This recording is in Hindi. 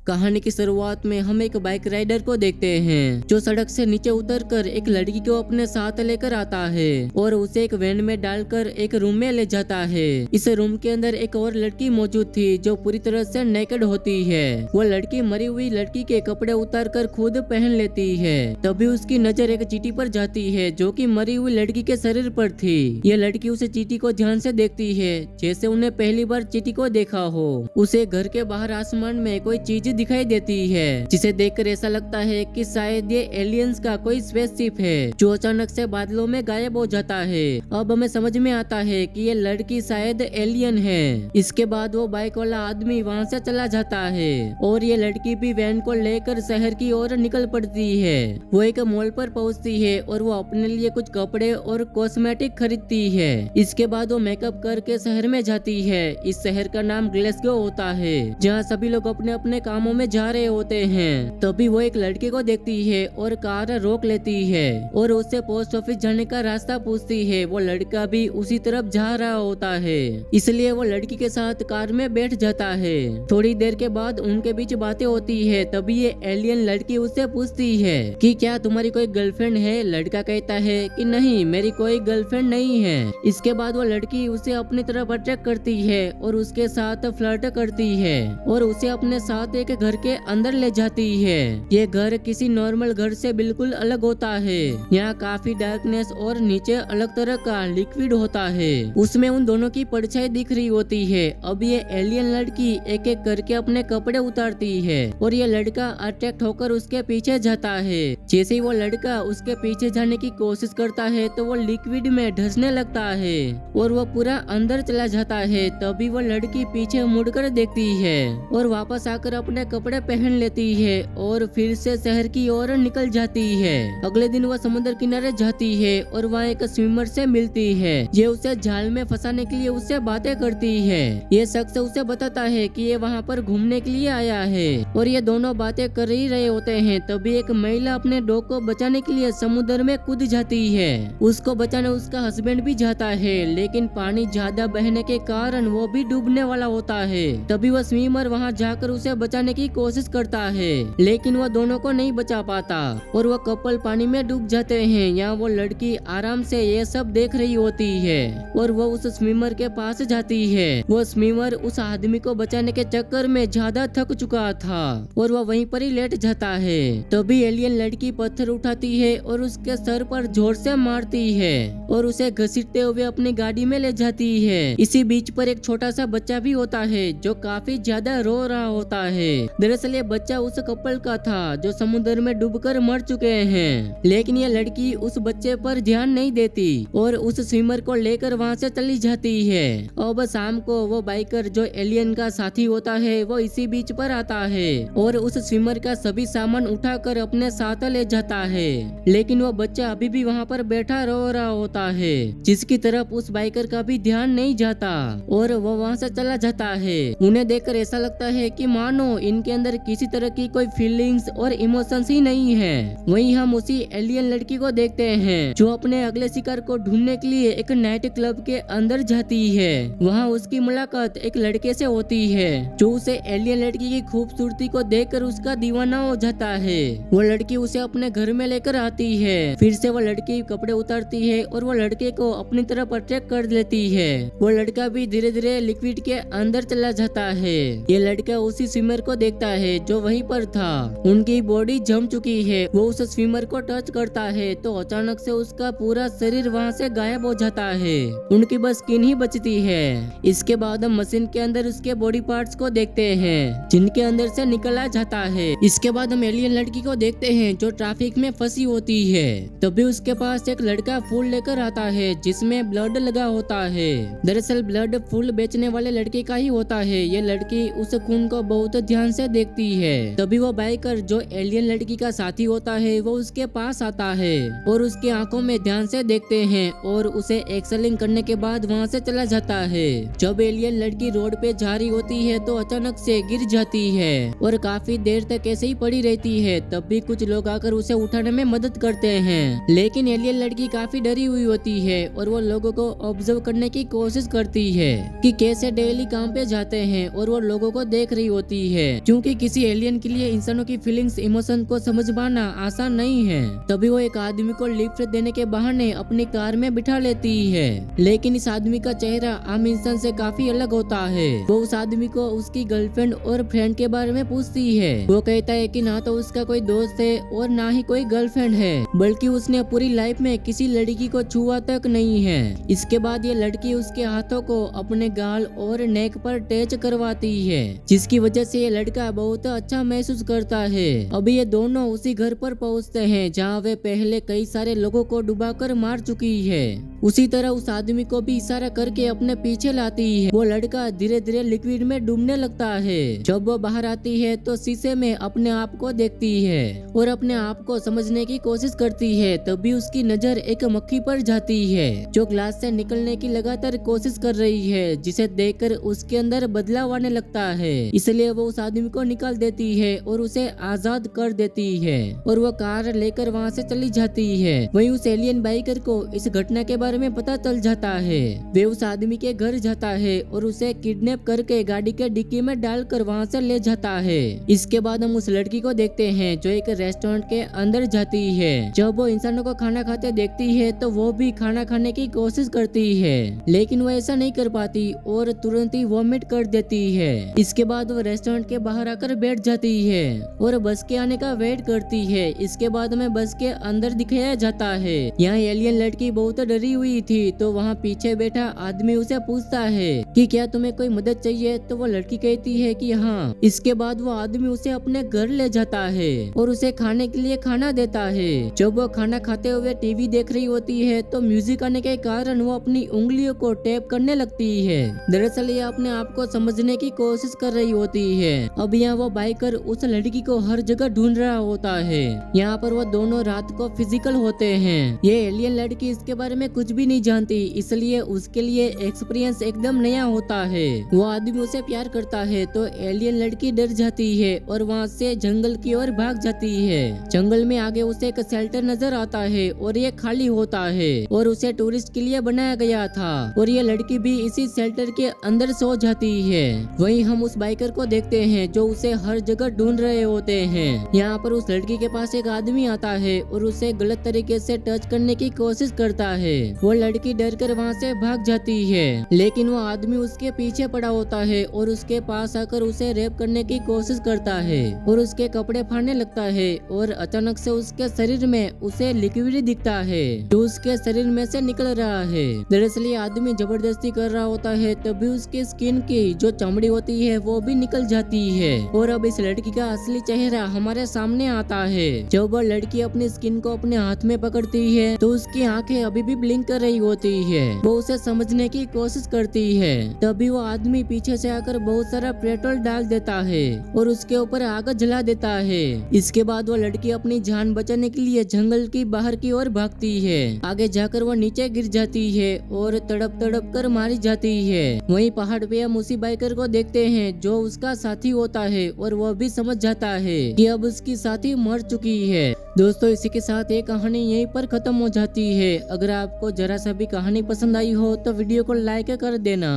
कहानी की शुरुआत में हम एक बाइक राइडर को देखते हैं जो सड़क से नीचे उतरकर एक लड़की को अपने साथ लेकर आता है और उसे एक वैन में डालकर एक रूम में ले जाता है। इस रूम के अंदर एक और लड़की मौजूद थी जो पूरी तरह से नेकेड होती है। वो लड़की मरी हुई लड़की के कपड़े उतारकर खुद पहन लेती है। तभी उसकी नजर एक चींटी पर जाती है जो कि मरी हुई लड़की के शरीर पर थी। ये लड़की उसे चींटी को ध्यान से देखती है जैसे उन्हें पहली बार चींटी को देखा हो। उसे घर के बाहर आसमान में कोई चीज दिखाई देती है जिसे देखकर ऐसा लगता है कि शायद ये एलियंस का कोई स्पेसशिप है जो अचानक से बादलों में गायब हो जाता है। अब हमें समझ में आता है कि ये लड़की शायद एलियन है। इसके बाद वो बाइक वाला आदमी वहाँ से चला जाता है और ये लड़की भी वैन को लेकर शहर की ओर निकल पड़ती है। वो एक मॉल पर पहुँचती है और वो अपने लिए कुछ कपड़े और कॉस्मेटिक खरीदती है। इसके बाद वो मेकअप करके शहर में जाती है। इस शहर का नाम ग्लासगो होता है जहाँ सभी लोग अपने अपने कामों में जा रहे होते हैं। तभी वो एक लड़के को देखती है और कार रोक लेती है और उससे पोस्ट ऑफिस जाने का रास्ता पूछती है। वो लड़का भी उसी तरफ जा रहा होता है इसलिए वो लड़की के साथ कार में बैठ जाता है। थोड़ी देर के बाद उनके बीच बातें होती है। तभी ये एलियन लड़की उससे पूछती है कि क्या तुम्हारी कोई गर्लफ्रेंड है। लड़का कहता है कि नहीं, मेरी कोई गर्लफ्रेंड नहीं है। इसके बाद वो लड़की उसे अपनी तरफ अट्रैक्ट करती है और उसके साथ फ्लर्ट करती है और उसे अपने साथ एक घर के अंदर ले जाती है। ये घर किसी नॉर्मल घर से बिल्कुल अलग होता है। यहाँ काफी डार्कनेस और नीचे अलग तरह का लिक्विड होता है। उसमें उन दोनों की परछाई दिख रही होती है। अब ये एलियन लड़की एक एक करके अपने कपड़े उतारती है और ये लड़का अट्रैक्ट होकर उसके पीछे जाता है। जैसे ही वो लड़का उसके पीछे जाने की कोशिश करता है तो वो लिक्विड में धंसने लगता है और वो पूरा अंदर चला जाता है। तभी वो लड़की पीछे मुड़कर देखती है और वापस आकर अपने कपड़े पहन लेती है और फिर से शहर की ओर निकल जाती है। अगले दिन वह समुद्र किनारे जाती है और वहाँ एक स्विमर से मिलती है। ये उसे जाल में फंसाने के लिए उससे बातें करती है। ये शख्स उसे बताता है कि ये वहाँ पर घूमने के लिए आया है और ये दोनों बातें कर ही रहे होते हैं। तभी एक महिला अपने डॉग को बचाने के लिए समुद्र में कूद जाती है। उसको बचाने उसका हस्बैंड भी जाता है लेकिन पानी ज्यादा बहने के कारण वो भी डूबने वाला होता है। तभी वह स्विमर वहाँ जाकर उसे बचाने की कोशिश करता है लेकिन वह दोनों को नहीं बचा पाता और वह कपल पानी में डूब जाते हैं। यहाँ वो लड़की आराम से ये सब देख रही होती है और वो उस स्विमर के पास जाती है। वो स्विमर उस आदमी को बचाने के चक्कर में ज्यादा थक चुका था और वह वहीं पर ही लेट जाता है। तभी एलियन लड़की पत्थर उठाती है और उसके सर पर जोर से मारती है और उसे घसीटते हुए अपनी गाड़ी में ले जाती है। इसी बीच पर एक छोटा सा बच्चा भी होता है जो काफी ज्यादा रो रहा होता है। दरअसल ये बच्चा उस कपल का था जो समुद्र में डूबकर मर चुके हैं लेकिन ये लड़की उस बच्चे पर ध्यान नहीं देती और उस स्विमर को लेकर वहाँ से चली जाती है। अब शाम को वो बाइकर जो एलियन का साथी होता है वो इसी बीच पर आता है और उस स्विमर का सभी सामान उठाकर अपने साथ ले जाता है लेकिन वो बच्चा अभी भी वहाँ पर बैठा रो रहा होता है जिसकी तरफ उस बाइकर का भी ध्यान नहीं जाता और वो वहाँ से चला जाता है। उन्हें देखकर ऐसा लगता है कि मानो इनके अंदर किसी तरह की कोई फीलिंग्स और इमोशंस ही नहीं है। वहीं हम उसी एलियन लड़की को देखते हैं जो अपने अगले शिकार को ढूंढने के लिए एक नाइट क्लब के अंदर जाती है। वहाँ उसकी मुलाकात एक लड़के से होती है जो उसे एलियन लड़की की खूबसूरती को देखकर उसका दीवाना हो जाता है। वो लड़की उसे अपने घर में लेकर आती है। फिर से वो लड़की कपड़े उतारती है और वो लड़के को अपनी तरफ अट्रैक्ट कर लेती है। वो लड़का भी धीरे धीरे लिक्विड के अंदर चला जाता है। ये लड़का उसी स्विमर को देखता है जो वहीं पर था। उनकी बॉडी जम चुकी है। वो उस स्विमर को टच करता है तो अचानक से उसका पूरा शरीर वहाँ से गायब हो जाता है। उनकी बस स्किन ही बचती है। इसके बाद हम मशीन के अंदर उसके बॉडी पार्ट्स को देखते हैं जिनके अंदर से निकला जाता है। इसके बाद हम एलियन लड़की को देखते हैं जो ट्रैफिक में फंसी होती है। तभी उसके पास एक लड़का फूल लेकर आता है जिसमें ब्लड लगा होता है। दरअसल ब्लड फूल बेचने वाले लड़के का ही होता है। ये लड़की उस खून को बहुत ध्यान से देखती है। तभी वो बाइकर जो एलियन लड़की का साथी होता है वो उसके पास आता है और उसकी आंखों में ध्यान से देखते हैं और उसे एक्सलिंग करने के बाद वहाँ से चला जाता है। जब एलियन लड़की रोड पे जा रही होती है तो अचानक से गिर जाती है और काफी देर तक ऐसे ही पड़ी रहती है। तब भी कुछ लोग आकर उसे उठाने में मदद करते हैं लेकिन एलियन लड़की काफी डरी हुई होती है और वो लोगों को ऑब्जर्व करने की कोशिश करती है कि कैसे डेली काम पे जाते हैं और वो लोगों को देख रही होती है। क्योंकि किसी एलियन के लिए इंसानों की फीलिंग्स इमोशन को समझ पाना आसान नहीं है। तभी वो एक आदमी को लिफ्ट देने के बहाने अपनी कार में बिठा लेती है। लेकिन इस आदमी का चेहरा आम इंसान से काफी अलग होता है। वो उस आदमी को उसकी गर्लफ्रेंड और फ्रेंड के बारे में पूछती है। वो कहता है कि ना तो उसका कोई दोस्त है और ना ही कोई गर्लफ्रेंड है, बल्कि उसने पूरी लाइफ में किसी लड़की को छुआ तक नहीं है। इसके बाद ये लड़की उसके हाथों को अपने गाल और नेक पर टच करवाती है, जिसकी वजह से ये लड़का बहुत अच्छा महसूस करता है। अभी ये दोनों उसी घर पर पहुंचते हैं जहां वे पहले कई सारे लोगों को डुबाकर मार चुकी है। उसी तरह उस आदमी को भी इशारा करके अपने पीछे लाती है। वो लड़का धीरे धीरे लिक्विड में डूबने लगता है। जब वो बाहर आती है तो शीशे में अपने आप को देखती है और अपने आप को समझने की कोशिश करती है। तभी उसकी नजर एक मक्खी पर जाती है जो ग्लास से निकलने की लगातार कोशिश कर रही है, जिसे देखकर उसके अंदर बदलाव आने लगता है। इसलिए वो उस आदमी को निकाल देती है और उसे आजाद कर देती है और वो कार लेकर वहाँ से चली जाती है। वहीं उस एलियन बाइकर को इस घटना के बारे में पता चल जाता है। वे उस आदमी के घर जाता है और उसे किडनैप करके गाड़ी के डिक्की में डालकर वहाँ से ले जाता है। इसके बाद हम उस लड़की को देखते हैं जो एक रेस्टोरेंट के अंदर जाती है। जब वो इंसानों को खाना खाते देखती है तो वो भी खाना खाने की कोशिश करती है, लेकिन वो ऐसा नहीं कर पाती और तुरंत ही वॉमिट कर देती है। इसके बाद वो रेस्टोरेंट के बाहर आकर बैठ जाती है और बस के आने का वेट करती है। इसके बाद हमें बस के अंदर दिखाया जाता है। यहाँ एलियन लड़की बहुत डरी हुई थी, तो वहाँ पीछे बैठा आदमी उसे पूछता है कि क्या तुम्हें कोई मदद चाहिए, तो वो लड़की कहती है कि हाँ। इसके बाद वो आदमी उसे अपने घर ले जाता है और उसे खाने के लिए खाना देता है। जब वो खाना खाते हुए टीवी देख रही होती है तो म्यूजिक आने के कारण वो अपनी उंगलियों को टैप करने लगती है। दरअसल ये अपने आप को समझने की कोशिश कर रही होती है। अब यहाँ वो बाइकर उस लड़की को हर जगह ढूंढ रहा होता है। यहाँ पर वो दोनों रात को फिजिकल होते हैं। ये एलियन लड़की इसके बारे में कुछ भी नहीं जानती, इसलिए उसके लिए एक्सपीरियंस एकदम नया होता है। वो आदमी उसे प्यार करता है तो एलियन लड़की डर जाती है और वहाँ से जंगल की ओर भाग जाती है। जंगल में आगे उसे एक शेल्टर नजर आता है और ये खाली होता है और उसे टूरिस्ट के लिए बनाया गया था और ये लड़की भी इसी शेल्टर के अंदर सो जाती है। वहीं हम उस बाइकर को देखते हैं जो उसे हर जगह ढूंढ रहे होते हैं। यहाँ पर उस लड़की के पास एक आदमी आता है और उसे गलत तरीके से टच करने की कोशिश करता है। वो लड़की डर कर वहाँ से भाग जाती है, लेकिन वो आदमी उसके पीछे पड़ा होता है और उसके पास आकर उसे रेप करने की कोशिश करता है और उसके कपड़े फाड़ने लगता है और अचानक से उसके शरीर में उसे लिक्विड दिखता है जो उसके शरीर में से निकल रहा है। दरअसल ये आदमी जबरदस्ती कर रहा होता है, तभी उसकी स्किन की जो चमड़ी होती है वो भी निकल जाती है और अब इस लड़की का असली चेहरा हमारे सामने आता है। जब वो लड़की अपनी स्किन को अपने हाथ में पकड़ती है तो उसकी आंखें अभी भी ब्लिंक कर रही होती है। वो उसे समझने की कोशिश करती है। तभी वो आदमी पीछे से आकर बहुत सारा पेट्रोल डाल देता है और उसके ऊपर आग जला देता है। इसके बाद वो लड़की अपनी जान बचाने के लिए जंगल की बाहर की ओर भागती है। आगे जाकर वो नीचे गिर जाती है और तड़प तड़प कर मारी जाती है। वहीं पहाड़ पे हम उसी बाइकर को देखते हैं जो उसका साथी होता है और वह भी समझ जाता है कि अब उसकी साथी मर चुकी है। दोस्तों इसी के साथ ये कहानी यहीं पर खत्म हो जाती है। अगर आपको जरा सा भी कहानी पसंद आई हो तो वीडियो को लाइक कर देना।